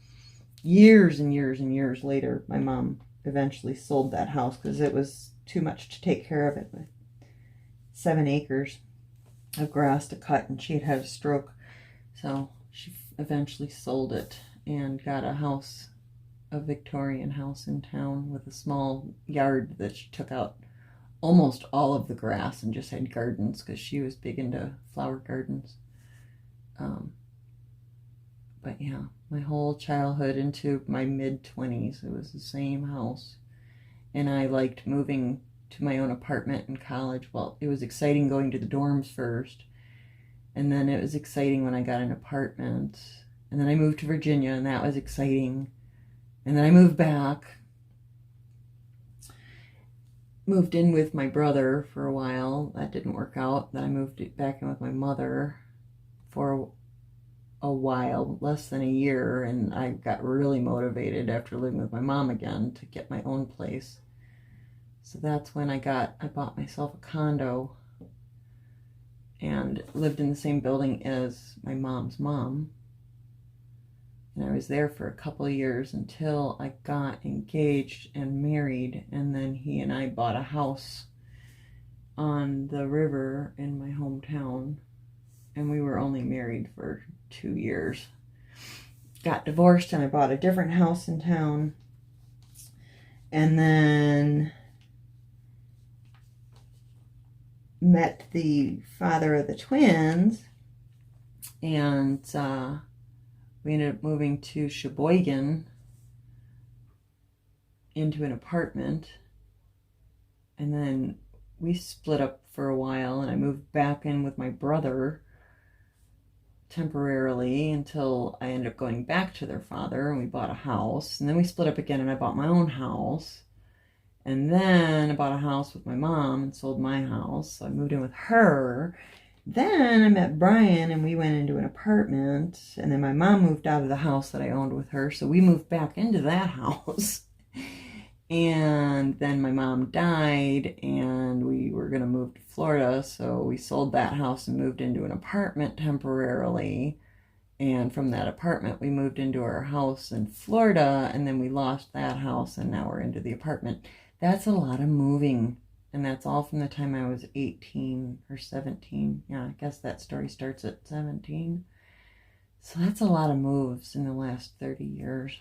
years and years and years later, my mom eventually sold that house because it was too much to take care of it with 7 acres of grass to cut, and she had had a stroke. So she eventually sold it and got a house, a Victorian house in town with a small yard that she took out almost all of the grass and just had gardens because she was big into flower gardens. But yeah, my whole childhood into my mid-20s, it was the same house. And I liked moving to my own apartment in college. Well, it was exciting going to the dorms first, and then it was exciting when I got an apartment, and then I moved to Virginia, and that was exciting, and then I moved back, moved in with my brother for a while. That didn't work out. Then I moved back in with my mother for a while, less than a year, and I got really motivated after living with my mom again to get my own place. So that's when I bought myself a condo and lived in the same building as my mom's mom. And I was there for a couple of years until I got engaged and married. And then he and I bought a house on the river in my hometown. And we were only married for 2 years. Got divorced and I bought a different house in town. And then met the father of the twins, and we ended up moving to Sheboygan into an apartment, and then we split up for a while, and I moved back in with my brother temporarily until I ended up going back to their father, and we bought a house, and then we split up again and I bought my own house. And then I bought a house with my mom and sold my house. So I moved in with her. Then I met Brian and we went into an apartment. And then my mom moved out of the house that I owned with her. So we moved back into that house. And then my mom died and we were going to move to Florida. So we sold that house and moved into an apartment temporarily. And from that apartment, we moved into our house in Florida. And then we lost that house and now we're into the apartment. That's a lot of moving, and that's all from the time I was 18 or 17. Yeah, I guess that story starts at 17. So that's a lot of moves in the last 30 years.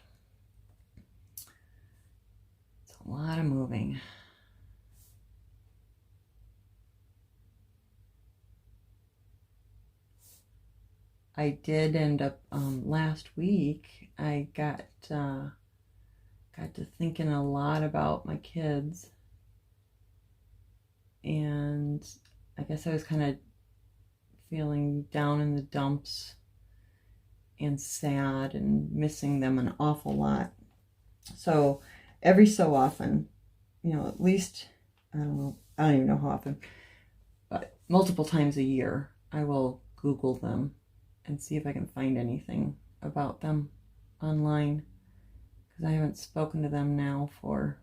It's a lot of moving. I did end up, last week, I got to thinking a lot about my kids, and I guess I was kind of feeling down in the dumps and sad and missing them an awful lot. So every so often, you know, at least, I don't even know how often, but multiple times a year, I will Google them and see if I can find anything about them online. I haven't spoken to them now for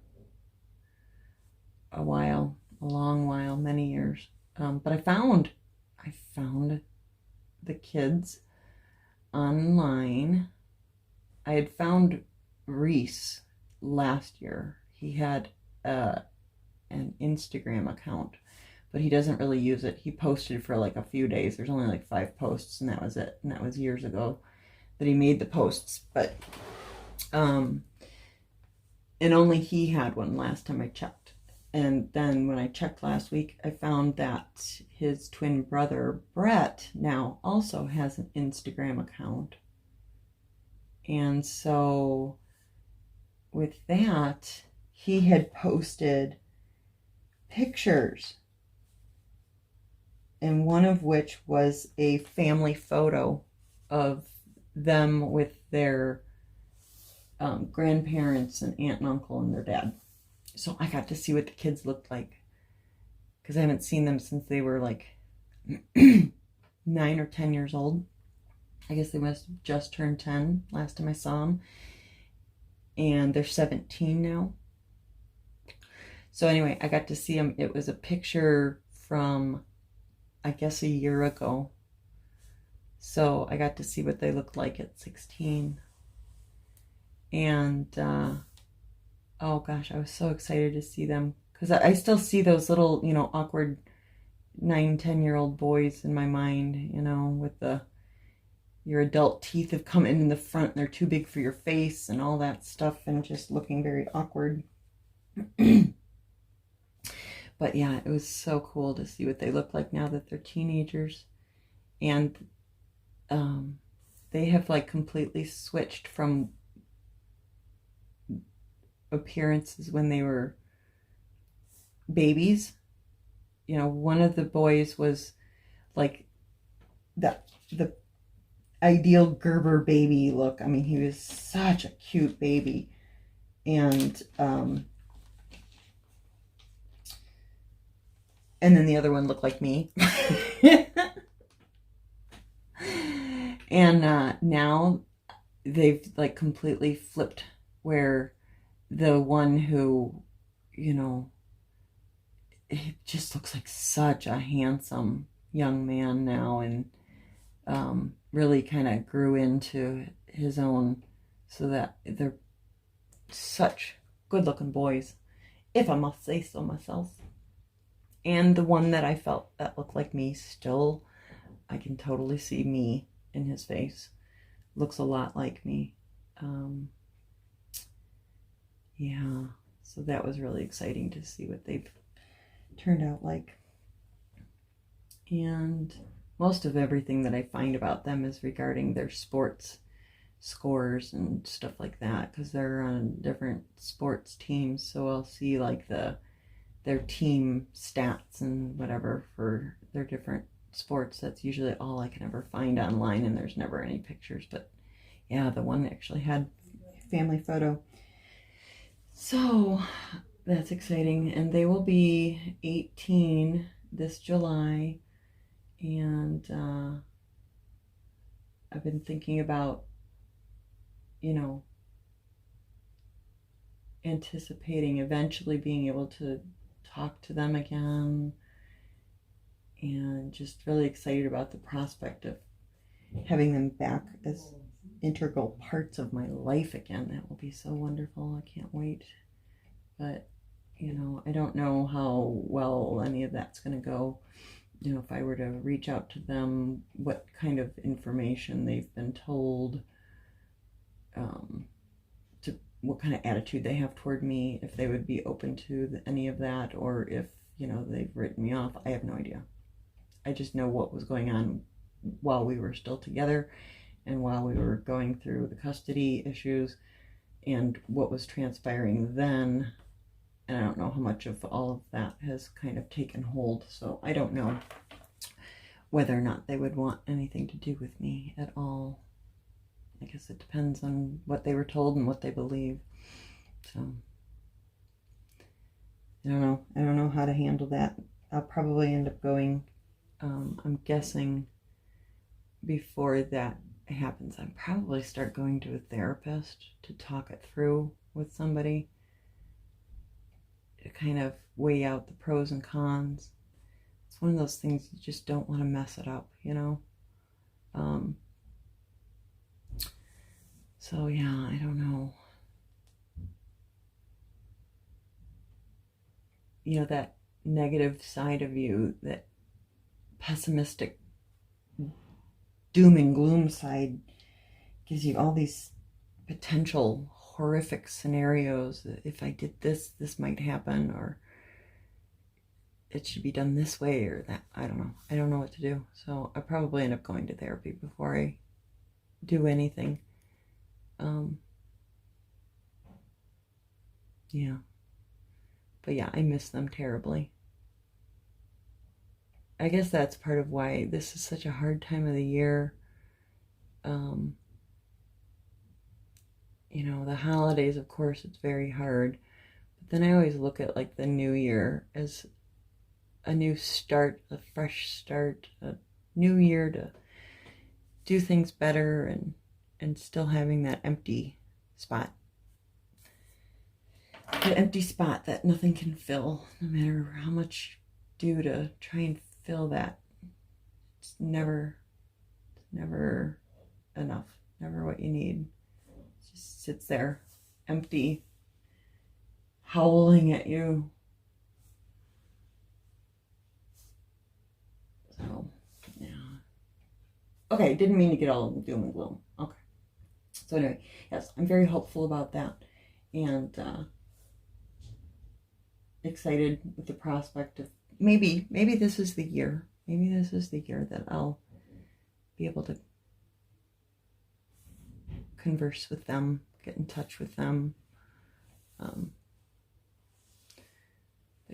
a while, a long while, many years. But I found the kids online. I had found Reese last year. He had an Instagram account, but he doesn't really use it. He posted for like a few days. There's only like 5 posts, and that was it. And that was years ago that he made the posts. But And only he had one last time I checked. And then when I checked last week, I found that his twin brother, Brett, now also has an Instagram account. And so with that, he had posted pictures, and one of which was a family photo of them with their grandparents and aunt and uncle and their dad. So I got to see what the kids looked like, because I haven't seen them since they were like 9 or 10 years old. I guess they must have just turned 10 last time I saw them. And they're 17 now. So anyway, I got to see them. It was a picture from, I guess, a year ago. So I got to see what they looked like at 16. And, oh gosh, I was so excited to see them. Because I still see those little, you know, awkward 9, 10-year-old boys in my mind, you know, with your adult teeth have come in the front and they're too big for your face and all that stuff, and just looking very awkward. But yeah, it was so cool to see what they look like now that they're teenagers. And they have like completely switched from appearances when they were babies. You know, one of the boys was like the ideal Gerber baby look. I mean, he was such a cute baby. And then the other one looked like me. And now they've like completely flipped, where the one who, you know, it just looks like such a handsome young man now, and really kind of grew into his own, so that they're such good looking boys, if I must say so myself. And the one that I felt that looked like me, still, I can totally see me in his face. Looks a lot like me. Yeah, so that was really exciting to see what they've turned out like. And most of everything that I find about them is regarding their sports scores and stuff like that, because they're on different sports teams. So I'll see like their team stats and whatever for their different sports. That's usually all I can ever find online, and there's never any pictures. But yeah, the one actually had a family photo. So that's exciting. And they will be 18 this July. And I've been thinking about, you know, anticipating eventually being able to talk to them again, and just really excited about the prospect of having them back as integral parts of my life again. That will be so wonderful. I can't wait. But, you know, I don't know how well any of that's going to go. You know, if I were to reach out to them, what kind of information they've been told, what kind of attitude they have toward me, if they would be open to any of that, or if, you know, they've written me off. I have no idea. I just know what was going on while we were still together, and while we were going through the custody issues, and what was transpiring then. And I don't know how much of all of that has kind of taken hold. So I don't know whether or not they would want anything to do with me at all. I guess it depends on what they were told and what they believe. So I don't know. I don't know how to handle that. I'll probably end up going, I'm guessing before that happens, I'll probably start going to a therapist to talk it through with somebody, to kind of weigh out the pros and cons. It's one of those things you just don't want to mess it up, you know? So yeah, I don't know. You know, that negative side of you, that pessimistic doom and gloom side, gives you all these potential horrific scenarios. If I did this, this might happen, or it should be done this way or that. I don't know. I don't know what to do. So I probably end up going to therapy before I do anything. Yeah. But yeah, I miss them terribly. I guess that's part of why this is such a hard time of the year. You know, the holidays, of course, it's very hard. But then I always look at like the new year as a new start, a fresh start, a new year to do things better, and still having that empty spot. That empty spot that nothing can fill, no matter how much you do to try and fill that. It's never enough, never what you need. It just sits there, empty, howling at you. So, yeah. Okay, didn't mean to get all doom and gloom. Okay. So anyway, yes, I'm very hopeful about that, and excited with the prospect of maybe this is the year. Maybe this is the year that I'll be able to converse with them, get in touch with them. But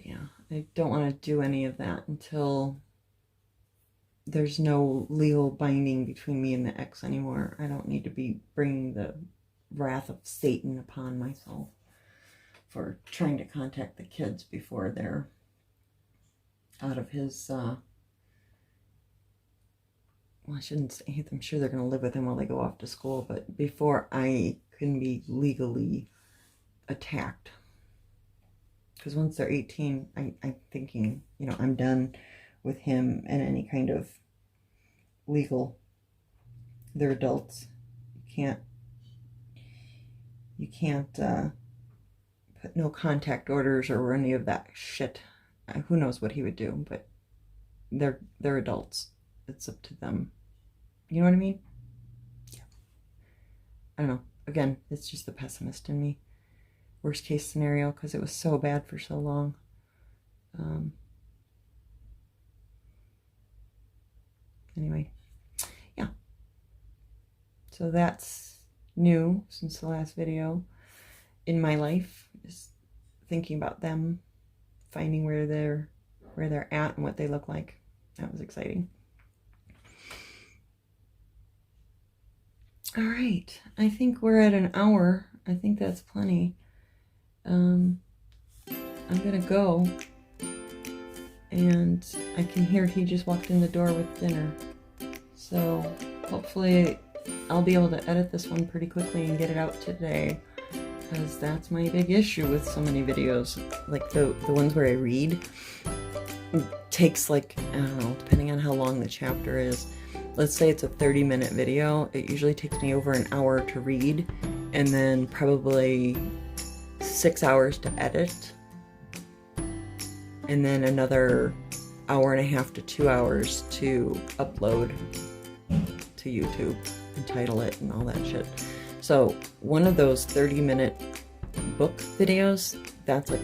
yeah, I don't want to do any of that until there's no legal binding between me and the ex anymore. I don't need to be bringing the wrath of Satan upon myself for trying to contact the kids before they're out of his, well, I shouldn't say, I'm sure they're going to live with him while they go off to school, but before I can be legally attacked. Because once they're 18, I'm thinking, you know, I'm done with him and any kind of legal, they're adults. You can't put no contact orders or any of that shit. Who knows what he would do, but they're adults. It's up to them. You know what I mean? Yeah. I don't know. Again, it's just the pessimist in me. Worst case scenario, because it was so bad for so long. Anyway, yeah. So that's new since the last video in my life. Just thinking about them, finding where they're at and what they look like. That was exciting. All right, I think we're at an hour. I think that's plenty. I'm gonna go, and I can hear he just walked in the door with dinner. So hopefully I'll be able to edit this one pretty quickly and get it out today, because that's my big issue with so many videos. Like the ones where I read, it takes like, I don't know, depending on how long the chapter is. Let's say it's a 30-minute video. It usually takes me over an hour to read, and then probably 6 hours to edit, and then another hour and a half to 2 hours to upload to YouTube and title it and all that shit. So one of those 30-minute book videos, that's like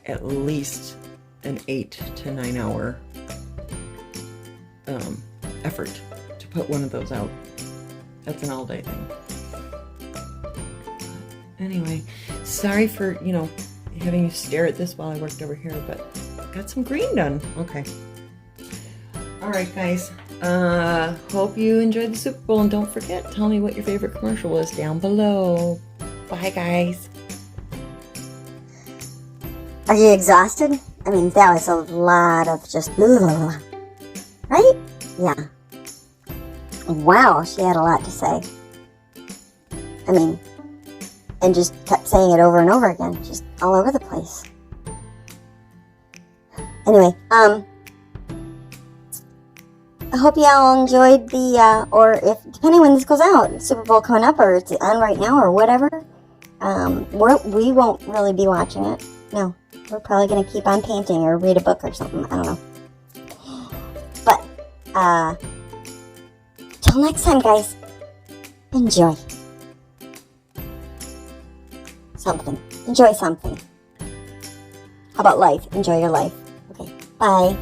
at least an 8 to 9 hour effort to put one of those out. That's an all-day thing. Anyway, sorry for, you know, having you stare at this while I worked over here, but got some green done. Okay. Alright, guys. Hope you enjoyed the Super Bowl, and don't forget, tell me what your favorite commercial was down below. Bye, guys. Are you exhausted? I mean, that was a lot of just blah, blah, blah. Right? Yeah. Wow, she had a lot to say. I mean, and just kept saying it over and over again, just all over the place. Anyway, I hope y'all enjoyed the, or if, depending when this goes out, Super Bowl coming up, or it's on right now, or whatever, we won't really be watching it. No, we're probably going to keep on painting or read a book or something, I don't know. But, till next time, guys, enjoy. something. Enjoy something. How about life? Enjoy your life. Okay, bye.